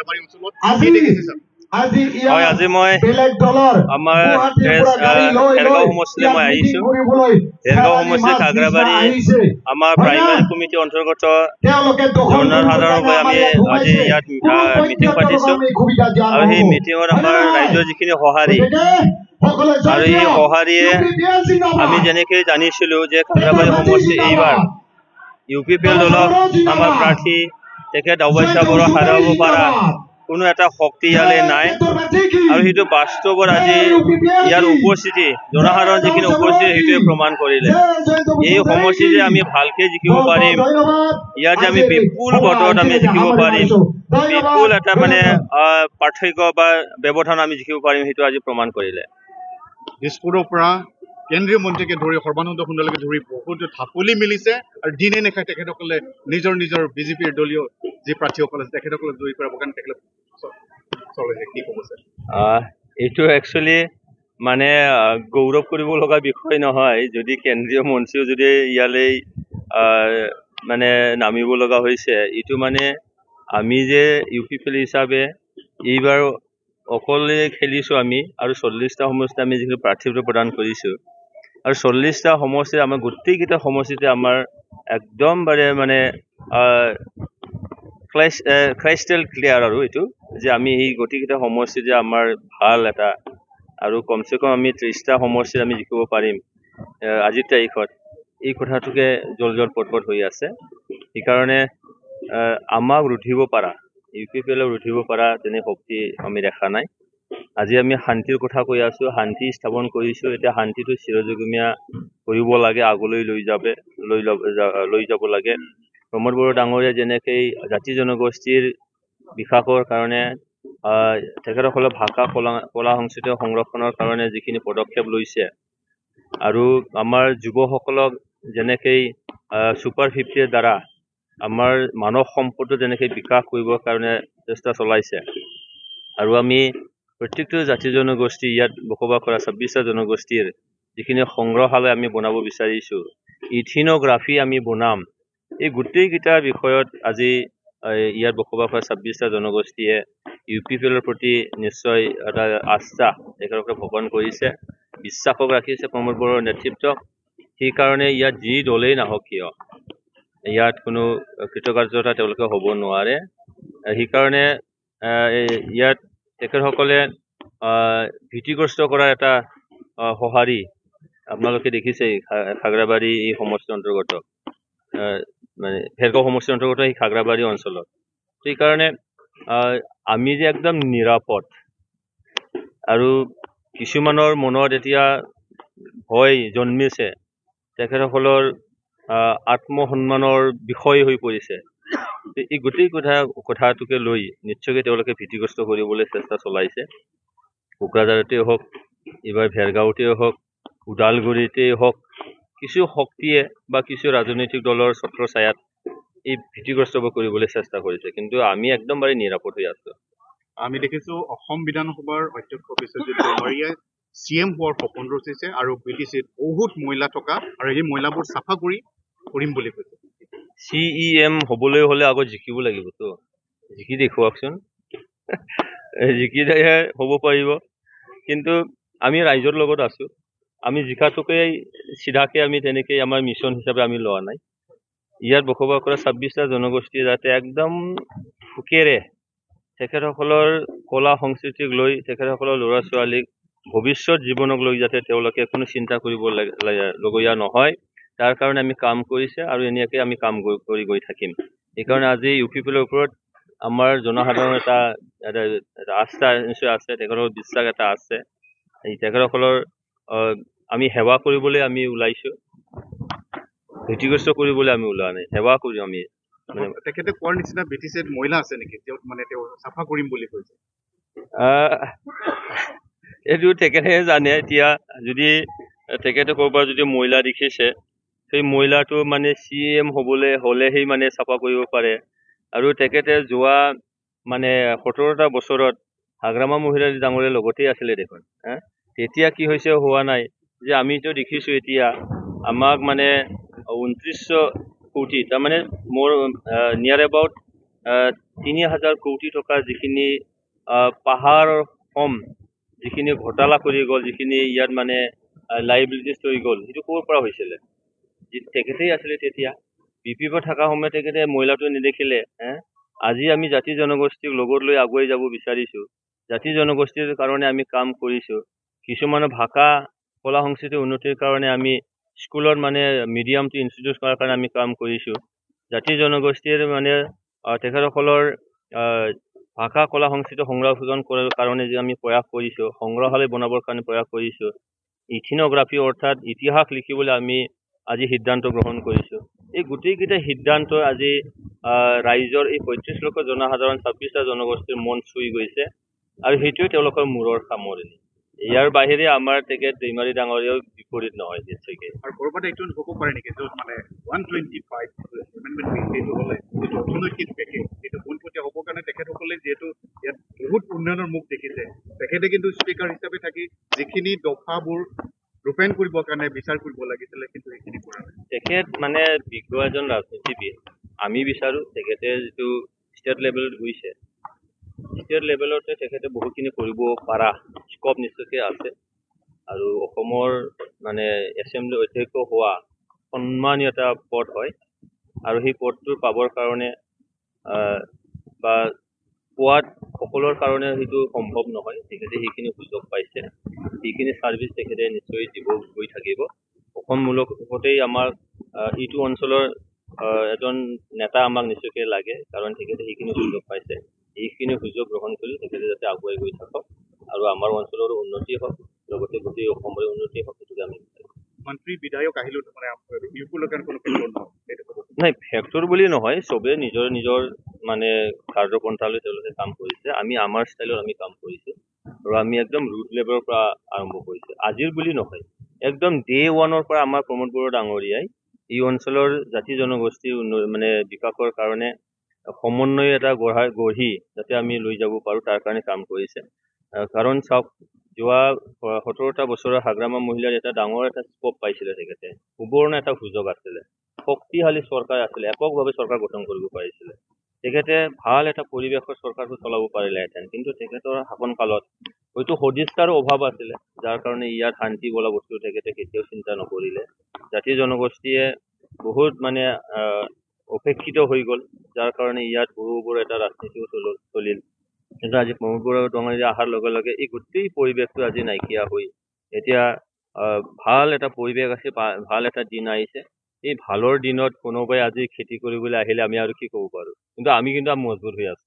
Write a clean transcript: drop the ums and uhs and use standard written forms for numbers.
খাগৰাবাৰী অঞ্চলত কি দেখিছে স্যাৰ হয় আজি মই আমাৰ খেৰগাঁও সমষ্টিলৈ মই আহিছোঁ খেৰগাঁও সমষ্টি খাগৰাবাৰী আমাৰ প্ৰাইমাৰী কমিটিৰ অন্তৰ্গত জনসাধাৰণলৈ আমি আজি ইয়াত মিটিং পাতিছোঁ আৰু সেই মিটিঙত আমাৰ ৰাইজৰ যিখিনি সঁহাৰি আৰু এই সঁহাৰিয়ে আমি যেনেকৈ জানিছিলোঁ যে খাগৰাবাৰী সমষ্টি এইবাৰ UPPL দলক আমাৰ প্ৰাৰ্থী তেখেত অৱশ্যে বড়ো হেৰুৱাব পৰা কোনো এটা শক্তি ইয়ালৈ নাই আৰু সেইটো বাস্তৱত আজি ইয়াৰ উপস্থিতি জনসাধাৰণ যিখিনি উপস্থিতি সেইটোৱে প্ৰমাণ কৰিলে এই সমষ্টিতে আমি ভালকৈ জিকিব পাৰিম ইয়াত যে আমি বিপুল ভোটত আমি জিকিব পাৰিম বিপুল এটা মানে পাৰ্থক্য বা ব্যৱধান আমি জিকিব পাৰিম সেইটো আজি প্ৰমাণ কৰিলে দিছপুৰৰ পৰা কেন্দ্ৰীয় মন্ত্ৰীকে ধৰি সৰ্বানন্দ সোণোৱালকে ধৰি বহুত ঢাপলি মিলিছে আৰু দিনে নিশাই তেখেতসকলে নিজৰ নিজৰ বিজেপিৰ দলীয় যি প্ৰাৰ্থীসকল আছে তেখেতসকলক জয়ী কৰাবৰ কাৰণে তেখেতে চলাইছে কি ক'ব স্যাৰ এইটো একচুৱেলি মানে গৌৰৱ কৰিব লগা বিষয় নহয় যদি কেন্দ্ৰীয় মন্ত্ৰীও যদি ইয়ালৈ মানে নামিব লগা হৈছে এইটো মানে আমি যে UPPL হিচাপে এইবাৰ অকলে খেলিছোঁ আমি আৰু 40টা সমষ্টি আমি যিটো প্ৰাৰ্থীত্ব প্ৰদান কৰিছোঁ আৰু 40টা সমষ্টি আমাৰ গোটেইকেইটা সমষ্টিতে আমাৰ একদম মানে ক্ৰাইষ্টেল ক্লিয়াৰ আৰু এইটো যে আমি এই গোটেইকেইটা সমষ্টিতে আমাৰ ভাল এটা আৰু কমচে কম আমি 30টা সমষ্টিত আমি জিকিব পাৰিম আজিৰ তাৰিখত এই কথাটোকে জল পটপট হৈ আছে সেইকাৰণে আমাক ৰুধিব পৰা UPPLক ৰুধিব পৰা তেনে শক্তি আমি দেখা নাই আজি আমি শান্তিৰ কথা কৈ আছোঁ শান্তি স্থাপন কৰিছোঁ এতিয়া শান্তিটো চিৰযুগমীয়া কৰিব লাগে আগলৈ লৈ যাব লাগে প্ৰমোদ বড়ো ডাঙৰীয়া যেনেকৈ জাতি জনগোষ্ঠীৰ বিকাশৰ কাৰণে তেখেতসকলে ভাষা কলা সংস্কৃতি সংৰক্ষণৰ কাৰণে যিখিনি পদক্ষেপ লৈছে আৰু আমাৰ যুৱসকলক যেনেকৈ Super 50ৰ দ্বাৰা আমাৰ মানৱ সম্পদটো যেনেকৈ বিকাশ কৰিবৰ কাৰণে চেষ্টা চলাইছে আৰু আমি প্ৰত্যেকটো জাতি জনগোষ্ঠী ইয়াত বসবাস কৰা 26টা জনগোষ্ঠীৰ যিখিনি সংগ্ৰহালয় আমি বনাব বিচাৰিছোঁ ইথিনোগ্ৰাফি আমি বনাম এই গোটেইকেইটা বিষয়ত আজি ইয়াত বসবাস কৰা 26টা জনগোষ্ঠীয়ে UPPLৰ প্ৰতি নিশ্চয় এটা আস্থা তেখেতসকলে ভগৱান কৰিছে বিশ্বাসক ৰাখিছে প্ৰমোদ বড়োৰ নেতৃত্বক সেইকাৰণে ইয়াত যি দলেই নাহক কিয় ইয়াত কোনো কৃতকাৰ্যতা তেওঁলোকে হ'ব নোৱাৰে সেইকাৰণে ইয়াত তেখেতসকলে ভীতিগ্ৰস্ত কৰা এটা সঁহাৰি আপোনালোকে দেখিছে খাগৰাবাৰী এই সমষ্টিৰ অন্তৰ্গত মানে খেৰগাঁও সমষ্টিৰ অন্তৰ্গত এই খাগৰাবাৰী অঞ্চলত সেইকাৰণে আমি যে একদম নিৰাপদ আৰু কিছুমানৰ মনত এতিয়া ভয় জন্মিছে তেখেতসকলৰ আত্মসন্মানৰ বিষয় হৈ পৰিছে এই গোটেই কথাটোকে লৈ নিশ্চয়কৈ তেওঁলোকে ভীতিগ্ৰস্ত কৰিবলৈ চেষ্টা চলাইছে কোকৰাঝাৰতে হওক এইবাৰ ভেৰগাঁৱতে হওক ওদালগুৰিতে হওক কিছু শক্তিয়ে বা কিছু ৰাজনৈতিক দলৰ ছত্ৰছায়াত এই ভীতিগ্ৰস্ত কৰিবলৈ চেষ্টা কৰিছে কিন্তু আমি একদম বাৰে নিৰাপদ হৈ আছোঁ আমি দেখিছোঁ অসম বিধানসভাৰ অধ্যক্ষ বিশ্বজিৎ দৈমাৰীয়ে CM হোৱাৰ সপোন ৰচিছে আৰু BTCত বহুত মহিলা থকা আৰু এই মহিলাবোৰ চাফা কৰিম বুলি কৈছে CEM হ'বলৈ হ'লে আগত জিকিব লাগিবতো জিকি দেখুৱাওকচোন জিকিলেহে হ'ব পাৰিব কিন্তু আমি ৰাইজৰ লগত আছোঁ আমি জিকাটোকে চিধাকৈ আমি তেনেকৈ আমাৰ মিছন হিচাপে আমি লোৱা নাই ইয়াত বসবাস কৰা 26টা জনগোষ্ঠী যাতে একদম সুখেৰে তেখেতসকলৰ কলা সংস্কৃতিক লৈ তেখেতসকলৰ ল'ৰা ছোৱালীক ভৱিষ্যত জীৱনক লৈ যাতে তেওঁলোকে কোনো চিন্তা কৰিবলগীয়া নহয় তাৰ কাৰণে আমি কাম কৰিছে আৰু এনেকৈ আমি কাম কৰি গৈ থাকিম সেইকাৰণে আজি UPPLৰ ওপৰত আমাৰ জনসাধাৰণৰ এটা আস্থা নিশ্চয় আছে তেখেতৰ বিশ্বাস এটা আছে এই তেখেতসকলৰ আমি সেৱা কৰিবলৈ আমি ওলাইছোঁ ভীতিগ্ৰস্ত কৰিবলৈ আমি ওলোৱা নাই সেৱা কৰি আমি তেখেতে কোৱাৰ নিচিনা BTCত মহিলা আছে নেকি মানে তেওঁ চাফা কৰিম বুলি কৈছে এইটো তেখেতেহে জানে এতিয়া যদি তেখেতে ক'ৰবাত যদি মহিলা দেখিছে সেই মহিলাটো মানে CM হ'লেহে মানে চাফা কৰিব পাৰে আৰু তেখেতে যোৱা মানে 17টা বছৰত হাগ্ৰামা মহিলা ডাঙৰীয়াৰ লগতেই আছিলে দেখোন তেতিয়া কি হৈছে হোৱা নাই যে আমিতো দেখিছোঁ এতিয়া আমাক মানে 2900 কোটি তাৰমানে মোৰ নিয়াৰ এবাউট ৩,০০০ কোটি টকাৰ যিখিনি পাহাৰৰ সম যিখিনি ঘোটালা কৰি গ'ল, যিখিনি ইয়াত মানে লাইবিলিটিছ হৈ গ'ল, সেইটো ক'ৰ পৰা হৈছিলে? তেখেতেই আছিলে তেতিয়া। বিপিএফ থকা সময়ত তেখেতে মহিলাটো নেদেখিলে। আজি আমি জাতি জনগোষ্ঠীক লগত লৈ আগুৱাই যাব বিচাৰিছো। জাতি জনগোষ্ঠীৰ কাৰণে আমি কাম কৰিছো। কিছুমানৰ ভাষা কলা সংস্কৃতিৰ উন্নতিৰ কাৰণে আমি স্কুলত মানে মিডিয়ামটো ইনষ্ট্ৰডিউচ কৰাৰ কাৰণে আমি কাম কৰিছো। জাতি জনগোষ্ঠীৰ মানে তেখেতসকলৰ ভাষা কলা সংস্কৃতি সংৰক্ষণ কৰাৰ কাৰণে যে আমি প্ৰয়াস কৰিছো, সংগ্ৰহালয় বনাবৰ কাৰণে প্ৰয়াস কৰিছো, ইথিনোগ্ৰাফি অৰ্থাৎ ইতিহাস লিখিবলৈ আমি আজি সিদ্ধান্ত গ্ৰহণ কৰিছো। এই গোটেইকেইটা সিদ্ধান্ত আজি ৰাইজৰ এই ৩৫ লক্ষ জনসাধাৰণ ২৬টা জনগোষ্ঠীৰ মন চুই গৈছে আৰু সেইটোৱে তেওঁলোকৰ মূৰৰ সামৰণি। ইয়াৰ বাহিৰে আমাৰ তেখেত দৈমাৰী ডাঙৰীয়াও বিপৰীত নহয় নিশ্চয়কৈ। আৰু ক'ৰবাত এইটো হ'ব পাৰে নেকি য'ত মানে 125 এমেণ্ডমেণ্ট বিল সেইটো হ'লে যিটো অৰ্থনৈতিক পেকেজ সেইটো পোনপটীয়া হ'বৰ কাৰণে তেখেতসকলে যিহেতু ইয়াত বহুত উন্নয়নৰ মুখ দেখিছে, তেখেতে কিন্তু স্পীকাৰ হিচাপে থাকি যিখিনি দফাবোৰ ৰূপায়ণ কৰিবৰ কাৰণে বিচাৰ কৰিব লাগিছিলে কিন্তু সেইখিনি কৰা নাই। তেখেত মানে বিজ্ঞ এজন ৰাজনীতিবিদ। আমি বিচাৰো তেখেতে যিটো ষ্টেট লেভেলত গৈছে, ষ্টেট লেভেলতে তেখেতে বহুতখিনি কৰিব পাৰা স্কপ নিশ্চয়কৈ আছে। আৰু অসমৰ মানে এছেম্বলি অধ্যক্ষ হোৱা সন্মানীয় এটা পদ হয় আৰু সেই পদটো পাবৰ কাৰণে বা পোৱাত সকলোৰ কাৰণে সেইটো সম্ভৱ নহয়। তেখেতে সেইখিনি সুযোগ পাইছে, সেইখিনি ছাৰ্ভিচ তেখেতে নিশ্চয় দিব গৈ থাকিব। অসমমূলকতেই আমাক এইটো অঞ্চলৰ এজন নেতা আমাক নিশ্চয়কৈ লাগে, কাৰণ তেখেতে সেইখিনি সুযোগ পাইছে। এইখিনি সুযোগ গ্ৰহণ কৰি তেখেতে যাতে আগুৱাই গৈ থাকক আৰু আমাৰ অঞ্চলৰো উন্নতি হওক, লগতে গোটেই অসমৰে উন্নতি হওক, সেইটোকে আমি মন্ত্ৰী বিধায়ক আহিলেও মানে ইউকুলকান কোনো ফেক্টৰ নহয় সেইটো ক'ব নাই। ফেক্টৰ বুলি নহয়, চবে নিজৰ নিজৰ মানে কাৰ্যপন্থালৈ তেওঁলোকে কাম কৰিছে। আমি আমাৰ ষ্টাইলত আমি কাম কৰিছো আৰু আমি একদম ৰুট লেভেলৰ পৰা আৰম্ভ কৰিছো। আজিৰ বুলি নহয়, একদম ডে ওৱানৰ পৰা আমাৰ প্ৰমোদ বড়ো ডাঙৰীয়াই এই অঞ্চলৰ জাতি জনগোষ্ঠীৰ মানে বিকাশৰ কাৰণে সমন্বয় এটা গঢ়ি যাতে আমি লৈ যাব পাৰো তাৰ কাৰণে কাম কৰিছে। কাৰণ চাওক, যোৱা 17টা বছৰৰ হাগ্ৰামা মহিলাৰ এটা ডাঙৰ এটা স্কোপ পাইছিলে তেখেতে। সুবৰ্ণ এটা সুযোগ আছিলে, শক্তিশালী চৰকাৰ আছিলে, এককভাৱে চৰকাৰ গঠন কৰিব পাৰিছিলে। তেখেতে ভাল এটা পৰিৱেশৰ চৰকাৰটো চলাব পাৰিলেহেঁতেন, কিন্তু তেখেতৰ শাসন কালত হয়তো সদিচ্ছাৰো অভাৱ আছিলে, যাৰ কাৰণে ইয়াত শান্তি বোলা বস্তু তেখেতে কেতিয়াও চিন্তা নকৰিলে। জাতি জনগোষ্ঠীয়ে বহুত মানে উপেক্ষিত হৈ গ'ল, যাৰ কাৰণে ইয়াত সৰু এটা ৰাজনীতিও চলিল। কিন্তু আজি প্ৰমোদ বড়ো ডাঙৰীয়া অহাৰ লগে লগে এই গোটেই পৰিৱেশটো আজি নাইকিয়া হৈ এতিয়া ভাল এটা পৰিৱেশ আছে, ভাল এটা দিন আহিছে। এই ভালৰ দিনত কোনোবাই আজি খেতি কৰিবলৈ আহিলে আমি আৰু কি ক'ব পাৰো, কিন্তু আমি মজবুত হৈ আছো।